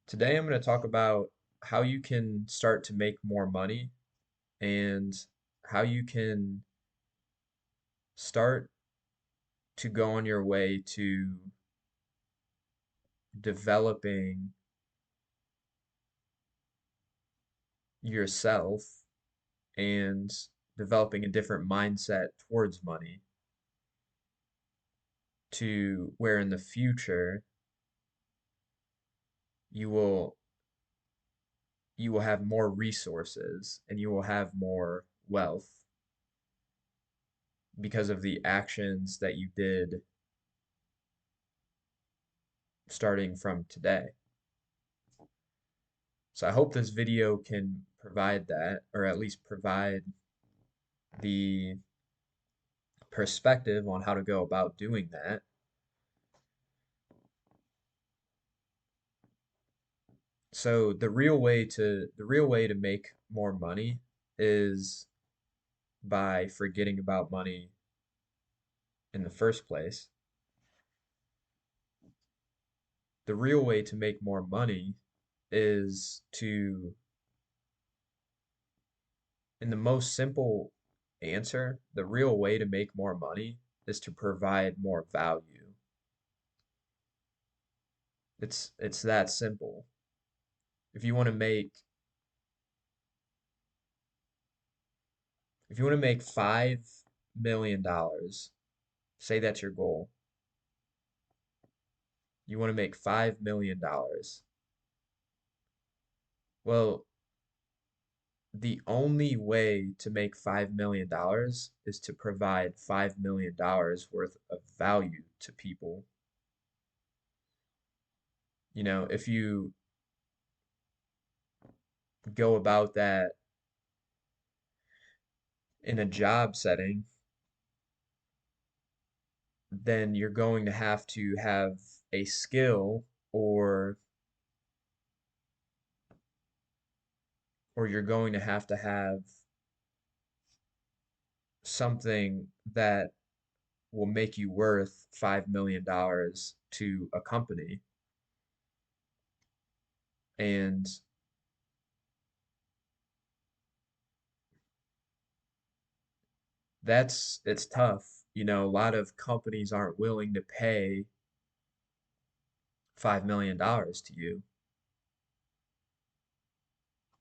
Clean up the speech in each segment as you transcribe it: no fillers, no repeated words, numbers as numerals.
Today, I'm going to talk about how you can start to make more money and how you can start to go on your way to developing yourself and developing a different mindset towards money to where in the future you will you will have more resources and you will have more wealth because of the actions that you did starting from today. So I hope this video can provide that, or at least provide the perspective on how to go about doing that. So the real way to make more money is by forgetting about money in the first place. The real way to make more money is to, in the most simple answer, the real way to make more money is to provide more value. It's that simple. If you want to make if you want to make $5 million, say that's your goal. You want to make $5 million. Well, the only way to make $5 million is to provide $5 million worth of value to people. If you go about that in a job setting, then you're going to have a skill or you're going to have something that will make you worth $5 million to a company. And it's tough. A lot of companies aren't willing to pay $5 million to you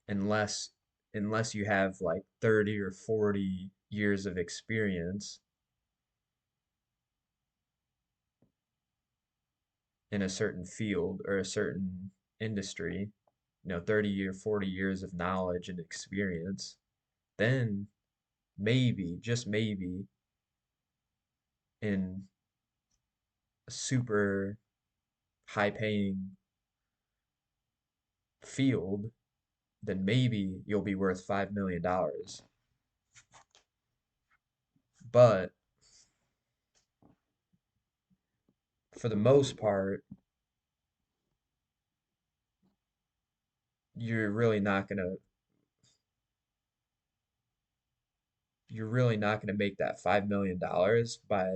unless you have like 30 or 40 years of experience in a certain field or a certain industry, 30 or 40 years of knowledge and experience. Then maybe, just maybe, in a super high paying field, then maybe you'll be worth $5 million. But for the most part, you're really not gonna make that $5 million by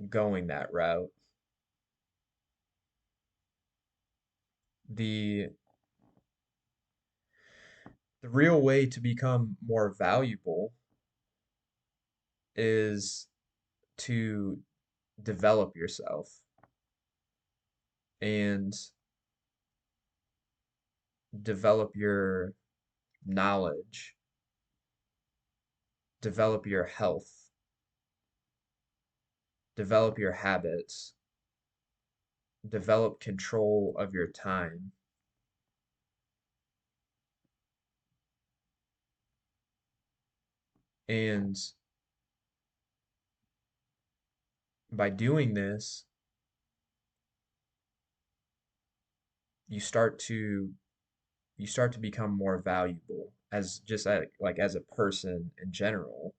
going that route. The the real way to become more valuable is to develop yourself and develop your knowledge, develop your health, develop your habits, develop control of your time. And by doing this, you start to become more valuable as just like as a person in general.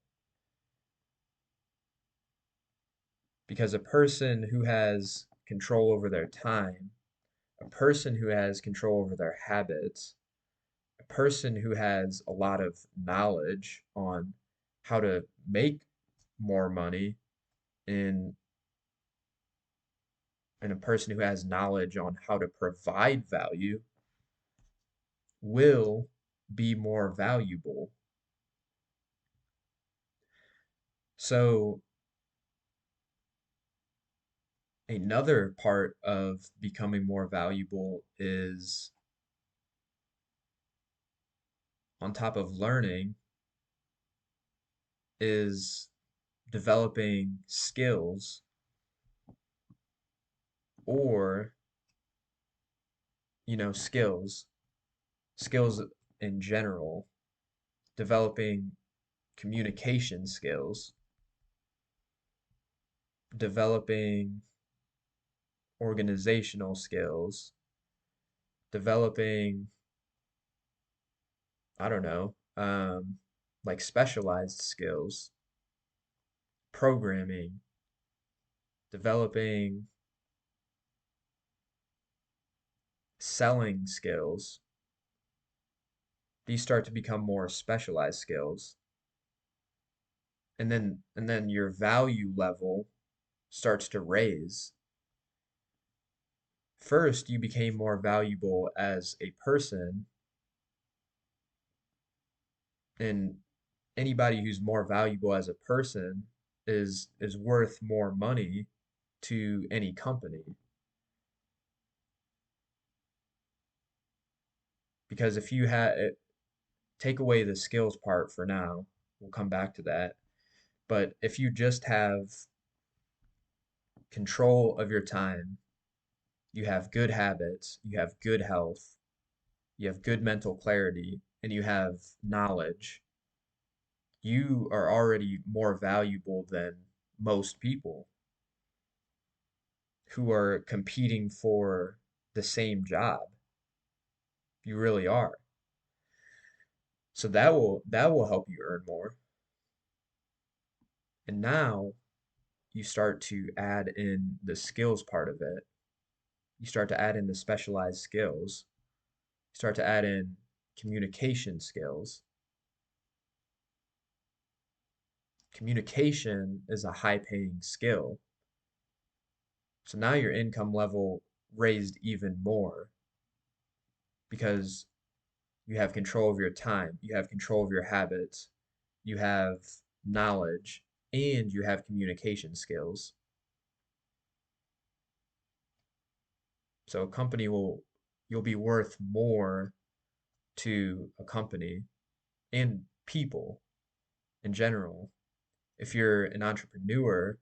Because a person who has control over their time, a person who has control over their habits, a person who has a lot of knowledge on how to make more money in and a person who has knowledge on how to provide value will be more valuable. So, another part of becoming more valuable is on top of learning is developing skills or, skills, skills in general, developing communication skills, developing organizational skills, developing, I don't know, like specialized skills, programming, developing selling skills. These start to become more specialized skills. And then your value level starts to raise. First, you became more valuable as a person, and anybody who's more valuable as a person is worth more money to any company. Because if you take away the skills part for now, we'll come back to that. But if you just have control of your time, you have good habits, you have good health, you have good mental clarity, and you have knowledge, you are already more valuable than most people who are competing for the same job. You really are. So that will help you earn more. And now you start to add in the skills part of it. You start to add in the specialized skills. You start to add in communication skills. Communication is a high paying skill. So now your income level raised even more because you have control of your time, you have control of your habits, you have knowledge, and you have communication skills. So you'll be worth more to a company and people in general. If you're an entrepreneur,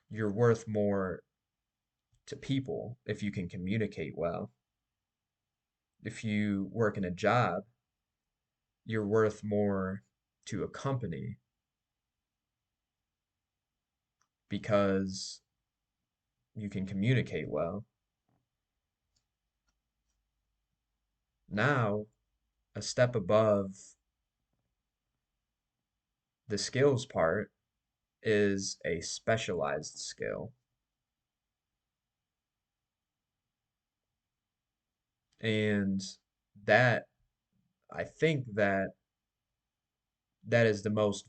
you're worth more to people if you can communicate well. If you work in a job, you're worth more to a company because you can communicate well. Now, a step above the skills part is a specialized skill. And that, I think that is the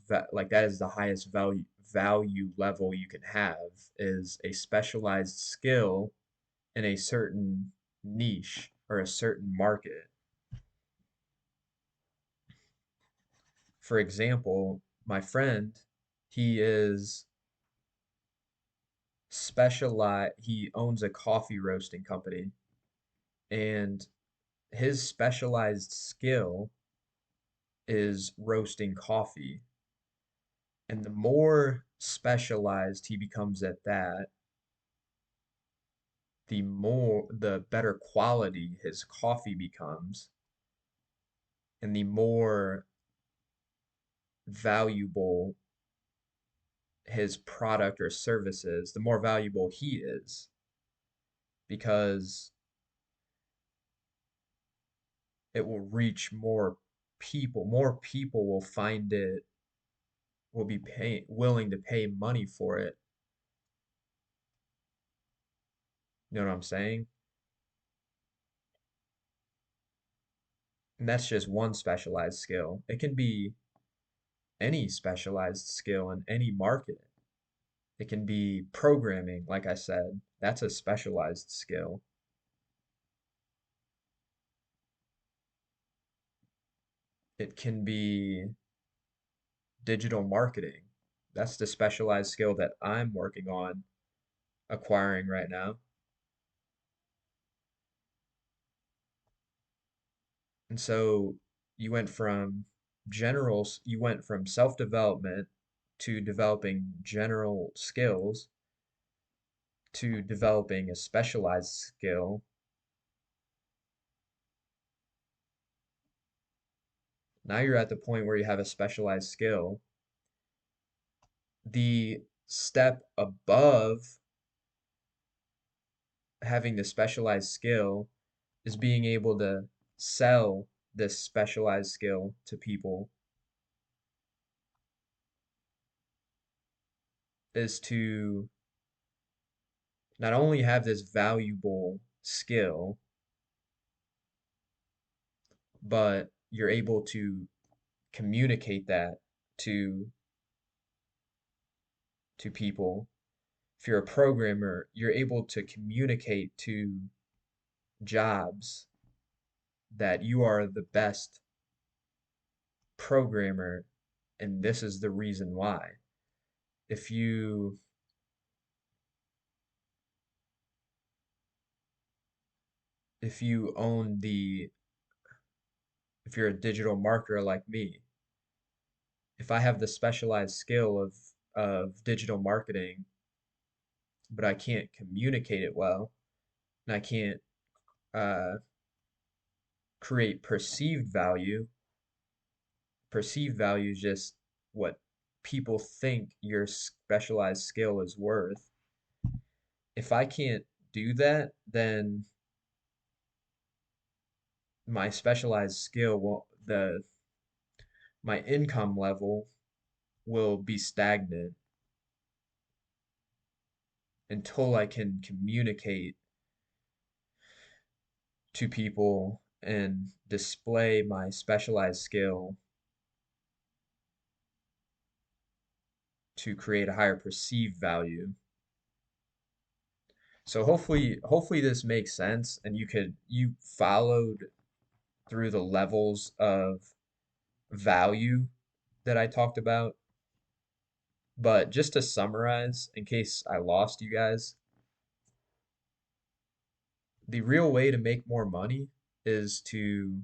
that is the highest value level you can have is a specialized skill in a certain niche or a certain market. For example, my friend, he is he owns a coffee roasting company, and his specialized skill is roasting coffee. And the more specialized he becomes at that, the better quality his coffee becomes, and the more valuable his product or services, the more valuable he is because it will reach more people. More people will find it, will be willing to pay money for it. You know what I'm saying? And that's just one specialized skill. It can be any specialized skill in any market. It can be programming, like I said. That's a specialized skill. It can be digital marketing. That's the specialized skill that I'm working on acquiring right now. And so you went from self-development to developing general skills to developing a specialized skill. Now you're at the point where you have a specialized skill. The step above having the specialized skill is being able to sell this specialized skill to people, is to not only have this valuable skill, but you're able to communicate that to people. If you're a programmer, you're able to communicate to jobs that you are the best programmer, and this is the reason why. If you if you own the if you're a digital marketer like me, if I have the specialized skill of digital marketing, but I can't communicate it well, and I can't uh, create perceived value is just what people think your specialized skill is worth. If I can't do that, then my specialized skill will the my income level will be stagnant until I can communicate to people and display my specialized skill to create a higher perceived value. So hopefully this makes sense and you followed through the levels of value that I talked about. But just to summarize, in case I lost you guys, the real way to make more money is to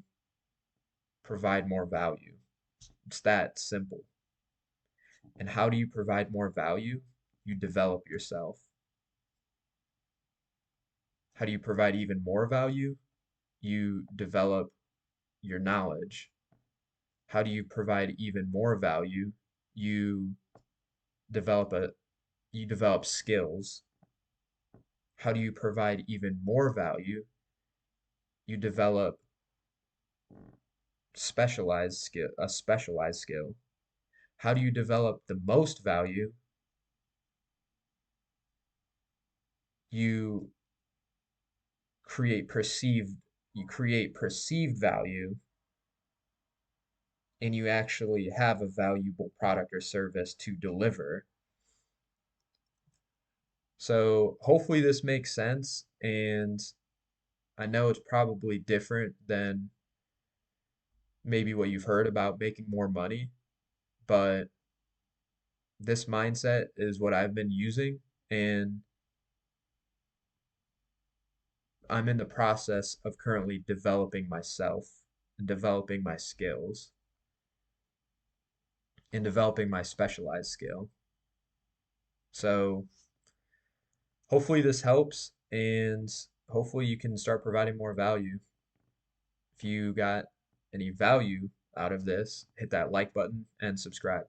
provide more value. It's that simple. And how do you provide more value? You develop yourself. How do you provide even more value? You develop your knowledge. How do you provide even more value? You develop a you develop skills. How do you provide even more value? You develop a specialized skill. How do you develop the most value? You create perceived you create perceived value and you actually have a valuable product or service to deliver. So hopefully this makes sense, and I know it's probably different than maybe what you've heard about making more money, but this mindset is what I've been using, and I'm in the process of currently developing myself and developing my skills and developing my specialized skill. So hopefully this helps, and hopefully you can start providing more value. If you got any value out of this, hit that like button and subscribe.